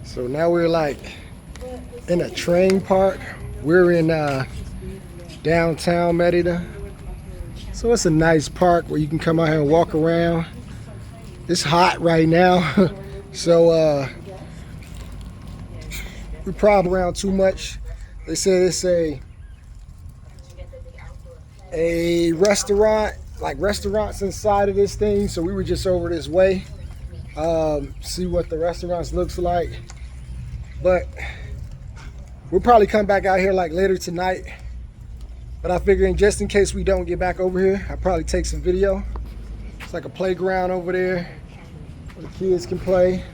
So now we're like in a train park. We're in downtown Merida. So it's a nice park where you can come out here and walk around. It's hot right now. So we probably around too much. They said it's a restaurant, like restaurants inside of this thing. So we were just over this way, see what the restaurants looks like. But we'll probably come back out here like later tonight. But I figured just in case we don't get back over here, I'll probably take some video. It's like a playground over there where the kids can play.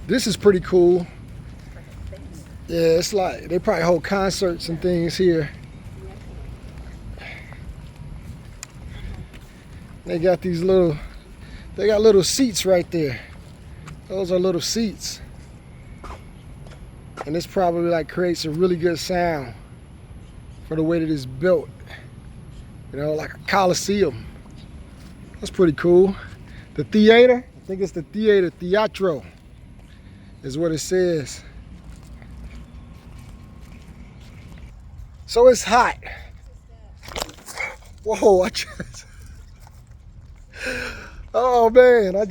This is pretty cool. Yeah, it's like they probably hold concerts and things here. They got these little seats right there. Those are little seats. And this probably like creates a really good sound for the way that it's built. You know, like a coliseum. That's pretty cool. The theater, I think it's the theater, teatro is what it says. So it's hot. Whoa, oh man, I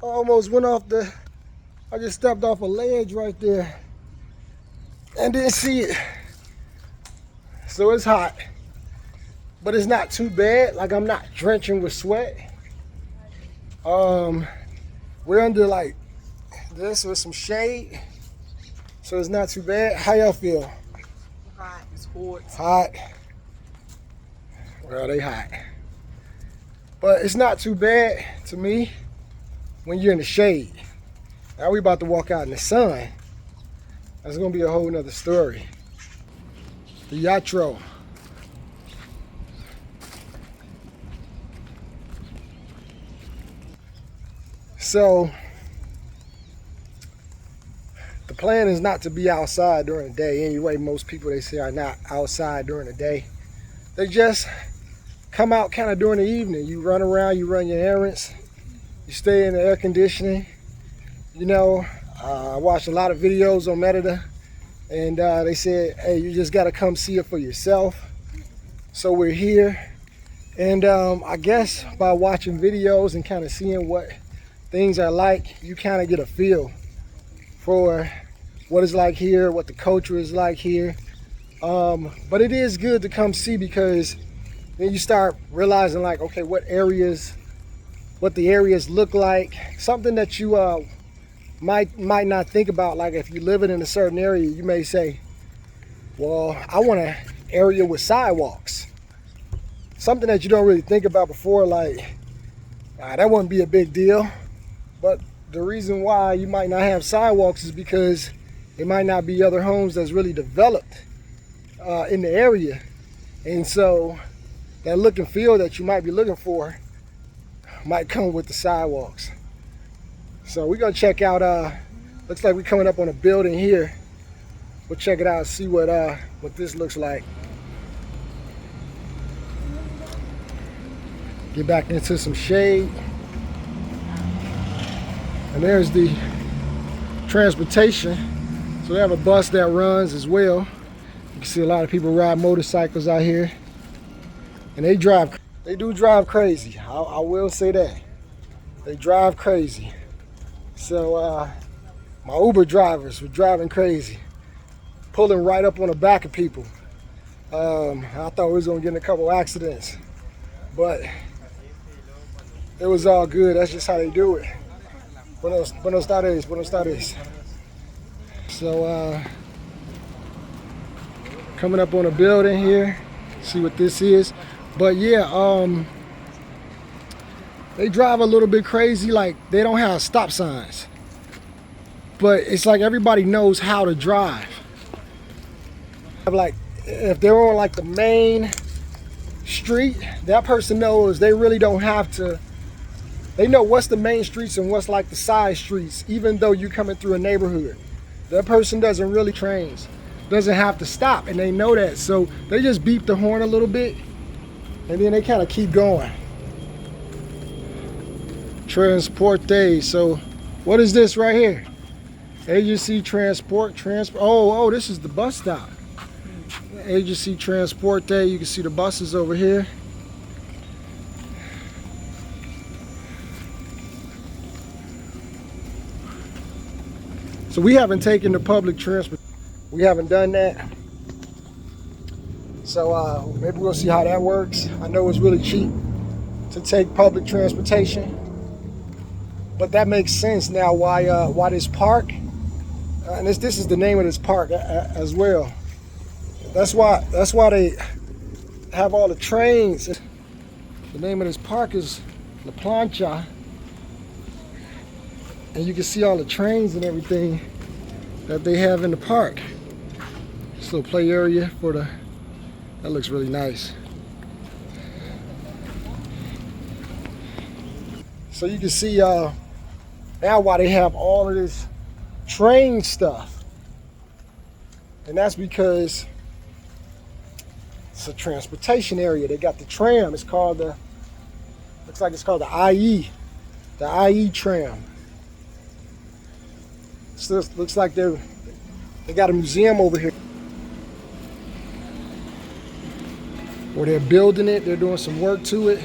almost went off I just stepped off a ledge right there and didn't see it. So it's hot, but it's not too bad. Like I'm not drenching with sweat. We're under like this with some shade, so it's not too bad. How y'all feel? Hot. It's hot. Hot. Well, they hot, but it's not too bad to me when you're in the shade. Now we about to walk out in the sun. That's gonna be a whole nother story. The Yatro. So the plan is not to be outside during the day. Anyway, most people they say are not outside during the day. They just come out kind of during the evening. You run around, you run your errands, you stay in the air conditioning. You know, I watched a lot of videos on Merida, and they said, hey, you just got to come see it for yourself. So we're here, and I guess by watching videos and kind of seeing what things are like, you kind of get a feel for what it's like here, what the culture is like here. But it is good to come see, because then you start realizing like, okay, what the areas look like. Something that you might not think about. Like if you live in a certain area, you may say, well, I want an area with sidewalks. Something that you don't really think about before, like that wouldn't be a big deal. But the reason why you might not have sidewalks is because it might not be other homes that's really developed in the area. And so that look and feel that you might be looking for might come with the sidewalks. So we're gonna check out, looks like we're coming up on a building here. We'll check it out and see what this looks like. Get back into some shade. And there's the transportation. So they have a bus that runs as well. You can see a lot of people ride motorcycles out here. And they do drive crazy. I will say that. They drive crazy. So my Uber drivers were driving crazy, pulling right up on the back of people. I thought we was gonna get in a couple accidents, but it was all good. That's just how they do it. Buenos tardes, buenos tardes. So coming up on a building here, see what this is. But yeah, they drive a little bit crazy. Like they don't have stop signs, but it's like everybody knows how to drive. Like if they're on like the main street, that person knows they really don't have to. They know what's the main streets and what's like the side streets, even though you're coming through a neighborhood. That person doesn't really doesn't have to stop, and they know that. So they just beep the horn a little bit, and then they kind of keep going. Transporte. So what is this right here? Agency Transport. Oh, this is the bus stop. Agency Transporte. You can see the buses over here. So we haven't taken the public transport. We haven't done that. So maybe we'll see how that works. I know it's really cheap to take public transportation, but that makes sense now why this park, and this is the name of this park as well. That's why they have all the trains. The name of this park is La Plancha, and you can see all the trains and everything that they have in the park. This little play area for the, that looks really nice. So you can see now why they have all of this train stuff, and that's because it's a transportation area. They got the tram. It's called the, looks like it's called the IE tram. So it looks like they got a museum over here, or they're building it. They're doing some work to it.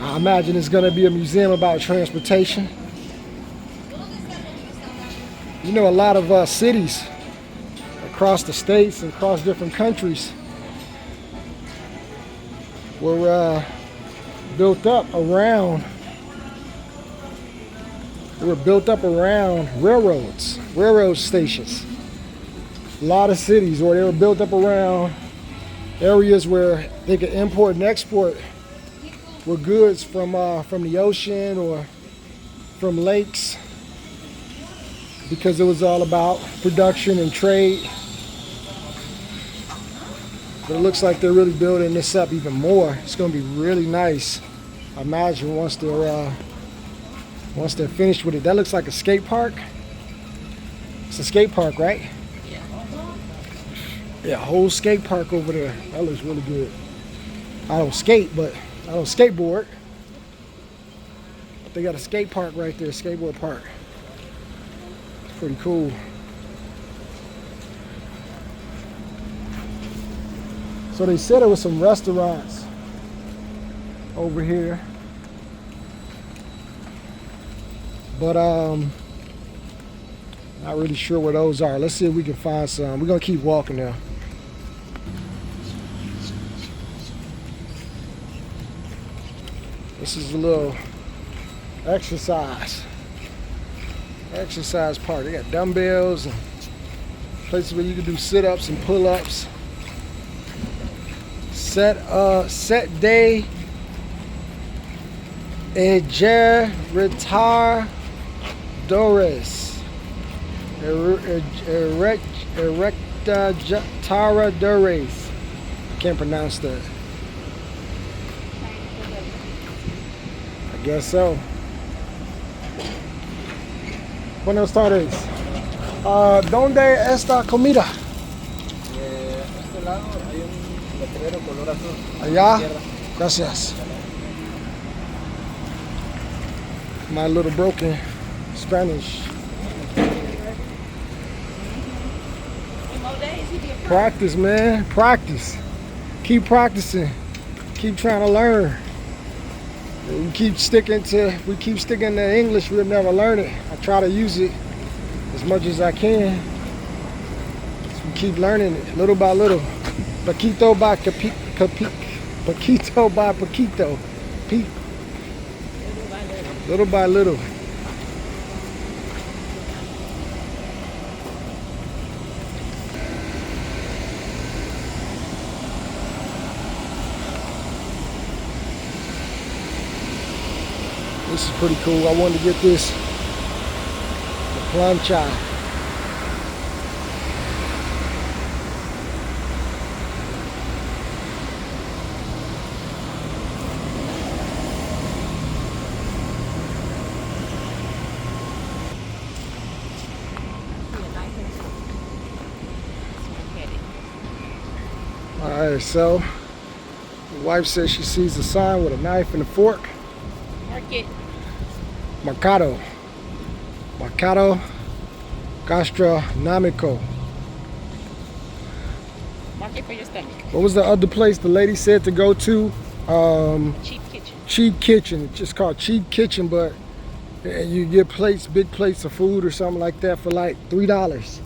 I imagine it's going to be a museum about transportation. You know, a lot of cities across the states and across different countries were built up around railroad stations. A lot of cities, or they were built up around areas where they could import and export with goods from the ocean or from lakes, because it was all about production and trade. But it looks like they're really building this up even more. It's going to be really nice, I imagine, once they're finished with it. That looks like a skate park. It's a skate park, right? Yeah. Yeah, a whole skate park over there. That looks really good. I don't skate, but I don't skateboard. But they got a skate park right there, skateboard park. It's pretty cool. So they said there was some restaurants over here, but not really sure where those are. Let's see if we can find some. We're gonna keep walking now. This is a little exercise part. They got dumbbells and places where you can do sit-ups and pull-ups. Set day erectadores. Erectadores. Can't pronounce that. I guess so. Buenas tardes. ¿Dónde está comida? Este lado hay un letrero color azul. Allá. Gracias. My little broken Spanish. Practice, man. Practice. Keep practicing. Keep trying to learn. We keep sticking to English, we'll never learn it. I try to use it as much as I can. So we keep learning it little by little. Poquito by poquito. Little by little. This is pretty cool. I wanted to get this. The Plancha. Alright, so Wife says she sees a sign with a knife and a fork. Market. Mercado. Mercado Gastronomico. Market for your stomach. What was the other place the lady said to go to? Cheap kitchen. Cheap Kitchen. It's just called Cheap Kitchen, but you get plates, big plates of food or something like that for like $3.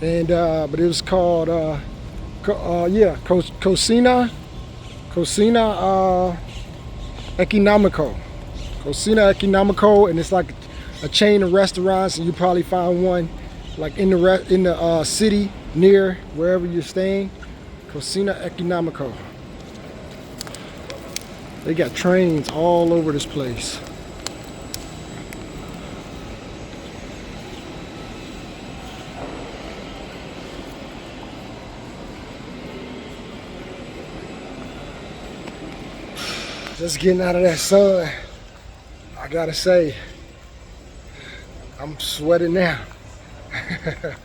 And but it was called Cocina Economico. Cocina Economico, and it's like a chain of restaurants, and you probably find one like in the city near wherever you're staying. Cocina Economico. They got trains all over this place. Just getting out of that sun, I gotta say, I'm sweating now. I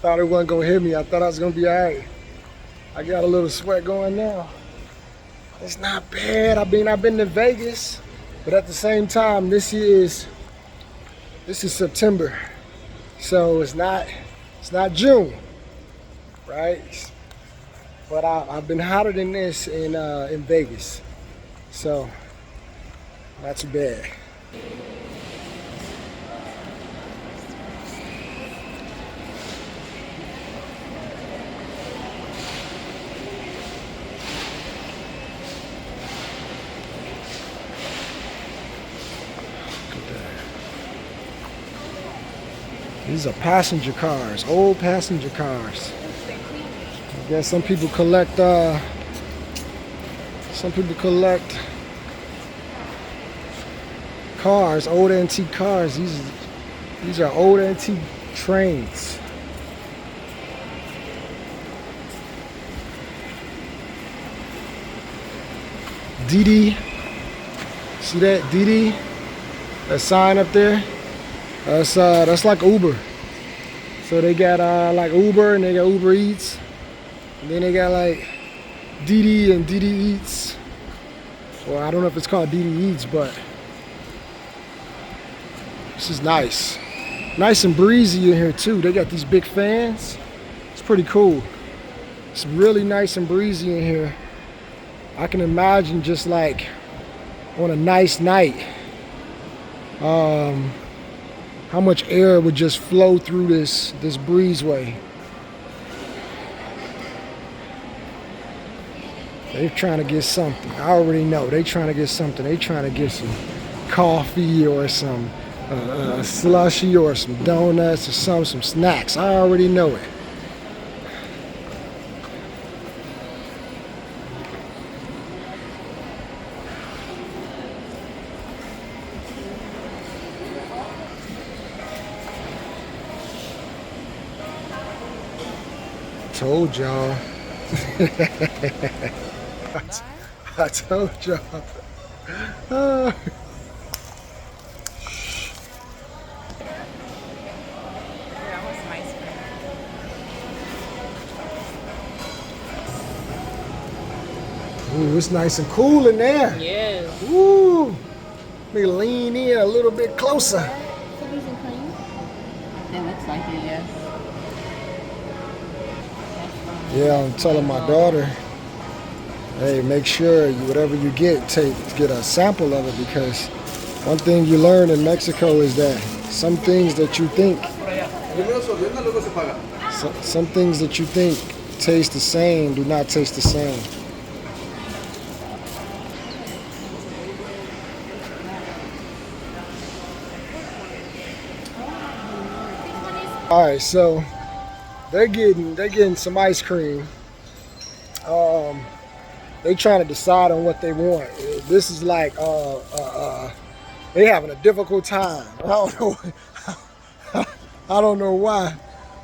thought it wasn't gonna hit me. I thought I was gonna be all right. I got a little sweat going now. It's not bad. I've been to Vegas, but at the same time, this is September, so it's not June, right? But I've been hotter than this in Vegas, so not too bad. These are passenger cars, old passenger cars. I guess some people collect cars, old antique cars. These are old antique trains. Didi, see that Didi? That sign up there? That's like Uber. So they got like Uber, and they got Uber Eats, and then they got like Didi and Didi Eats. Well, I don't know if it's called Didi Eats, but this is nice. Nice and breezy in here too. They got these big fans. It's pretty cool. It's really nice and breezy in here. I can imagine just like on a nice night, how much air would just flow through this breezeway. They're trying to get something. I already know they're trying to get something. They're trying to get some coffee or some slushy or some donuts or some snacks. I already know it. Told y'all. I told y'all. Ooh, it's nice and cool in there. Yeah. Ooh. Let me lean in a little bit closer. Cookies and cream? It looks like it, yes. Yeah, I'm telling my daughter, hey, make sure whatever you get a sample of it, because one thing you learn in Mexico is that some things that you think taste the same do not taste the same. All right, so they're getting some ice cream. They trying to decide on what they want. This is like they having a difficult time. I don't know why,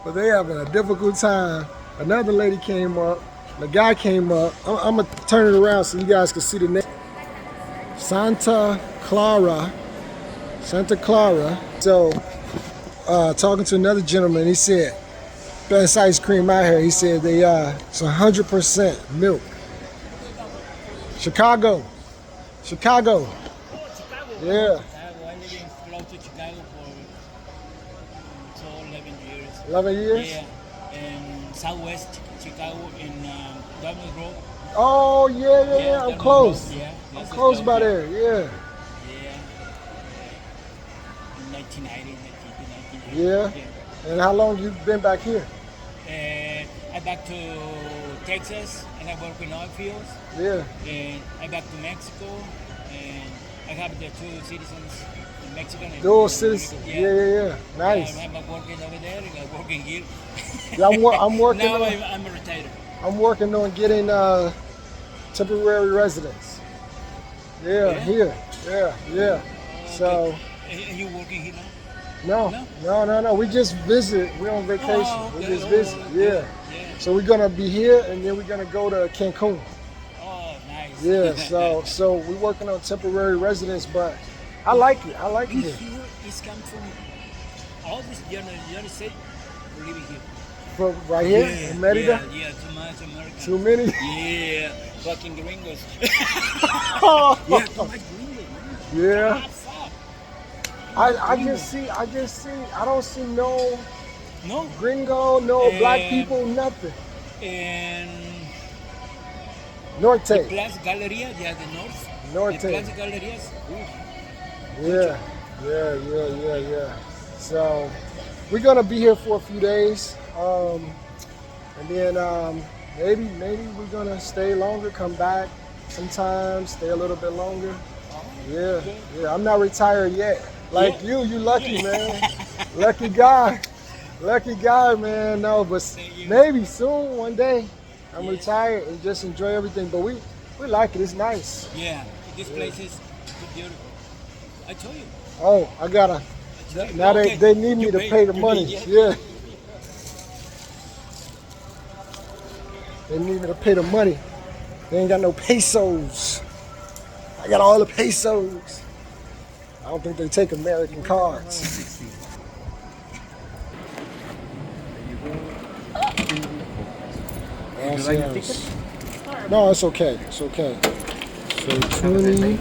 but they having a difficult time. Another lady came up. The guy came up. I'm gonna turn it around so you guys can see the name. Santa Clara. So talking to another gentleman, he said, best ice cream out here. He said it's 100% milk. Chicago. Chicago. Oh, Chicago. Yeah. Chicago. I lived close to Chicago for 11 years. 11 years? Yeah. In Southwest Chicago in Douglas Grove. Oh, yeah. I'm Douglas close. Grove, yeah. I'm That's close by yeah. there, yeah. Yeah. In 1990, 1990. Yeah. And how long you been back here? I back to Texas and I work in oil fields. Yeah. And I back to Mexico and I have the two citizens in Mexican and Dual citizen. Yeah. Nice. I'm working over there and I'm working here. Yeah, I'm working now on, I'm a retired. I'm working on getting temporary residence. Yeah, here. Yeah. So Are you working here now? no. We just visit. We're on vacation. Oh, okay. We just visit. Okay. Yeah. So we're gonna be here and then we're gonna go to Cancun. Oh, nice. Yeah. So we're working on temporary residence, but I like it. I like it Here here. is come from all this United States for living here. From right here in Merida. Yeah, too much American. Too many. Yeah, fucking gringos. Oh. Yeah, too much gringos, man. Yeah. What's up? I just see. I don't see no No. gringo, no black people, nothing. And Norte. the Plaza Galleria, yeah, the north. Norte. The Plaza Gallerias. Yeah. So we're gonna be here for a few days, and then maybe we're gonna stay longer, come back sometime, stay a little bit longer. Yeah. I'm not retired yet. Like you lucky man, lucky guy, man. No, but maybe soon, one day, I'm retired and just enjoy everything. But we like it. It's nice. Yeah, this place is beautiful. I told you. Oh, I gotta. Now they need me to pay the money. Yeah. They need me to pay the money. They ain't got no pesos. I got all the pesos. I don't think they take American cards. Yes. No, it's okay. It's okay. So 20.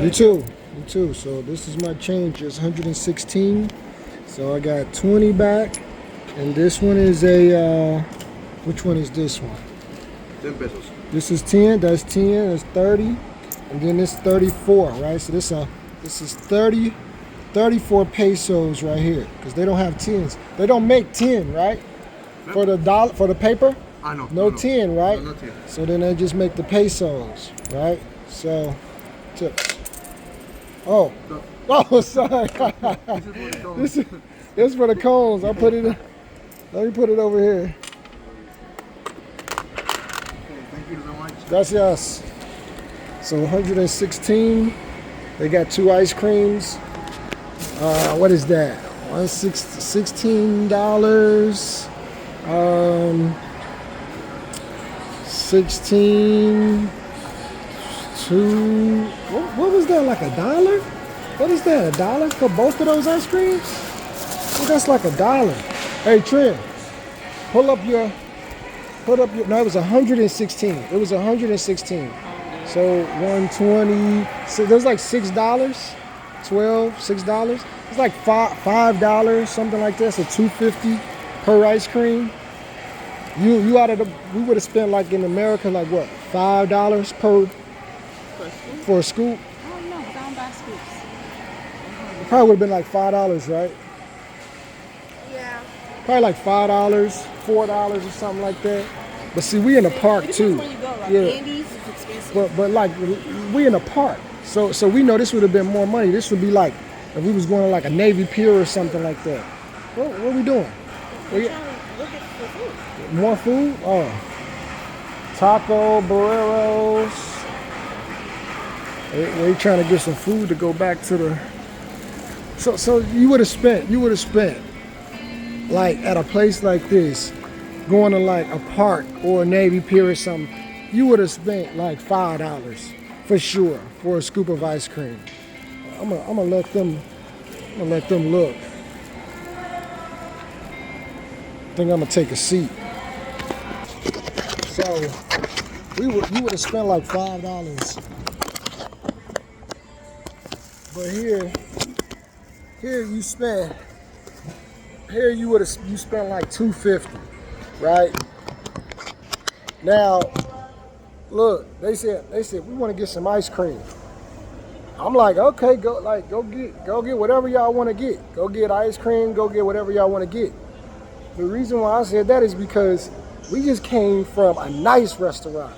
You too. So this is my change. It's 116. So I got 20 back, and this one is a. Which one is this one? 10 pesos. This is 10. That's 10. That's 30, and then this 34. Right. So this is 30, 34 pesos right here, because they don't have 10s. They don't make 10, right? For the dollar, for the paper. No 10, right? No 10. So then they just make the pesos, right? So, tips. Oh, sorry. This is for the cones. I put it in. Let me put it over here. Thank you so much. Gracias. So 116. They got 2 ice creams. What is that? $16. 16. 2. What was that? Like $1? What is that? $1 for both of those ice creams? Well, that's like $1. Hey Trent, pull up your. No, it was 116. It was 116. So 120. So there's like $6, $6. It's like $5, something like that. So $2.50 per ice cream. You out of the. We would have spent like in America like what, $5 per. For a scoop? Oh no, I don't buy scoops. It probably would have been like $5, right? Yeah. Probably like $5, $4 or something like that. But see, we in the park too. Where you go, like Yeah. Andy's is expensive. But like we in the park, so we know this would have been more money. This would be like if we was going to like a Navy Pier or something like that. What are we doing? We're trying to look for food. More food? Oh, taco, burritos. They trying to get some food to go back to the. So you would have spent like at a place like this, going to like a park or a Navy Pier or something, you would have spent like $5 for sure for a scoop of ice cream. I'm gonna let them look. I think I'm gonna take a seat. So you would have spent like $5. But here you would have spent like $250, right? Now, look, they said we want to get some ice cream. I'm like, okay, go get whatever y'all want to get. Go get ice cream, go get whatever y'all want to get. The reason why I said that is because we just came from a nice restaurant.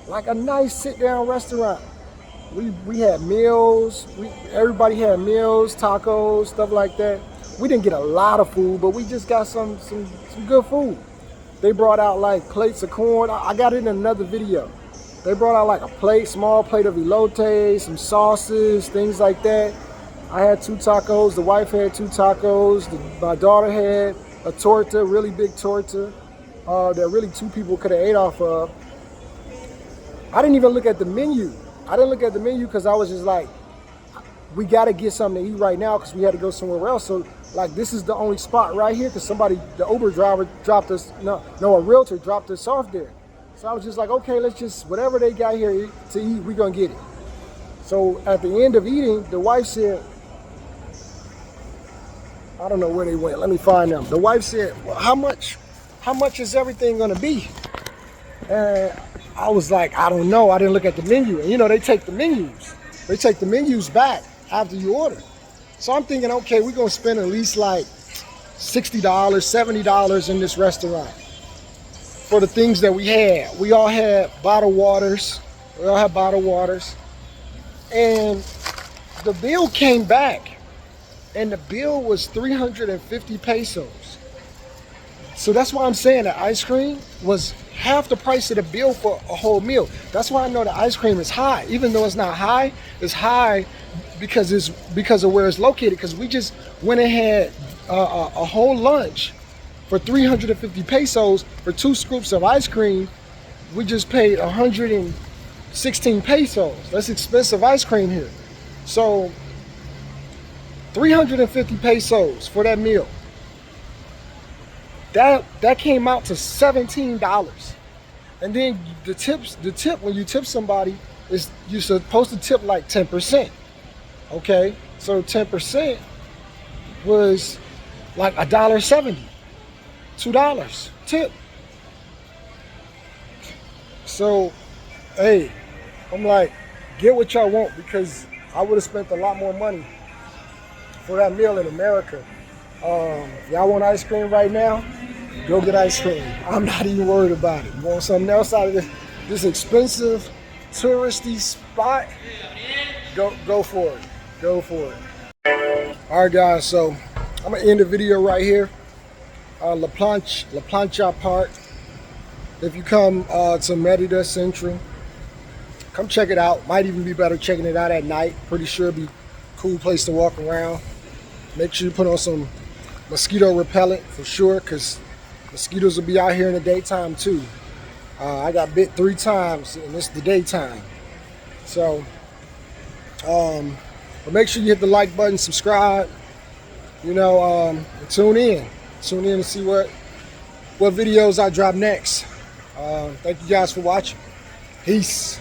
Like a nice sit-down restaurant. We had meals, everybody had meals, tacos, stuff like that. We didn't get a lot of food, but we just got some good food. They brought out like plates of corn. I got it in another video. They brought out like a small plate of elote, some sauces, things like that. I had 2 tacos, the wife had 2 tacos, my daughter had a torta, really big torta, that really 2 people could have ate off of. I didn't even look at the menu. I didn't look at the menu because I was just like, we got to get something to eat right now because we had to go somewhere else. So like, this is the only spot right here because the Uber driver dropped us, a realtor dropped us off there. So I was just like, okay, let's just, whatever they got here to eat, we're going to get it. So at the end of eating, the wife said, I don't know where they went. Let me find them. The wife said, well, how much is everything going to be? And I was like, I don't know. I didn't look at the menu. And you know, they take the menus. They take the menus back after you order. So I'm thinking, okay, we're going to spend at least like $60, $70 in this restaurant for the things that we had. We all had bottled waters. And the bill came back. And the bill was 350 pesos. So that's why I'm saying that ice cream was half the price of the bill for a whole meal. That's why I know the ice cream is high. Even though it's not high, it's high because of where it's located. Because we just went and had a whole lunch for 350 pesos for 2 scoops of ice cream. We just paid 116 pesos. That's expensive ice cream here. So 350 pesos for that meal. That came out to $17. And then the tip when you tip somebody is you're supposed to tip like 10%. Okay? So 10% was like $1.70. $2 tip. So, hey, I'm like, get what y'all want because I would have spent a lot more money for that meal in America. Y'all want ice cream right now? Go get ice cream. I'm not even worried about it. You want something else out of this expensive touristy spot? Go for it. Go for it. All right, guys. So I'm gonna end the video right here. La Plancha Park. If you come to Merida Central, come check it out. Might even be better checking it out at night. Pretty sure it'd be a cool place to walk around. Make sure you put on some mosquito repellent for sure, because mosquitoes will be out here in the daytime too. I got bit 3 times and it's the daytime. So, but make sure you hit the like button, subscribe, you know, and tune in to see what videos I drop next. Thank you guys for watching. Peace.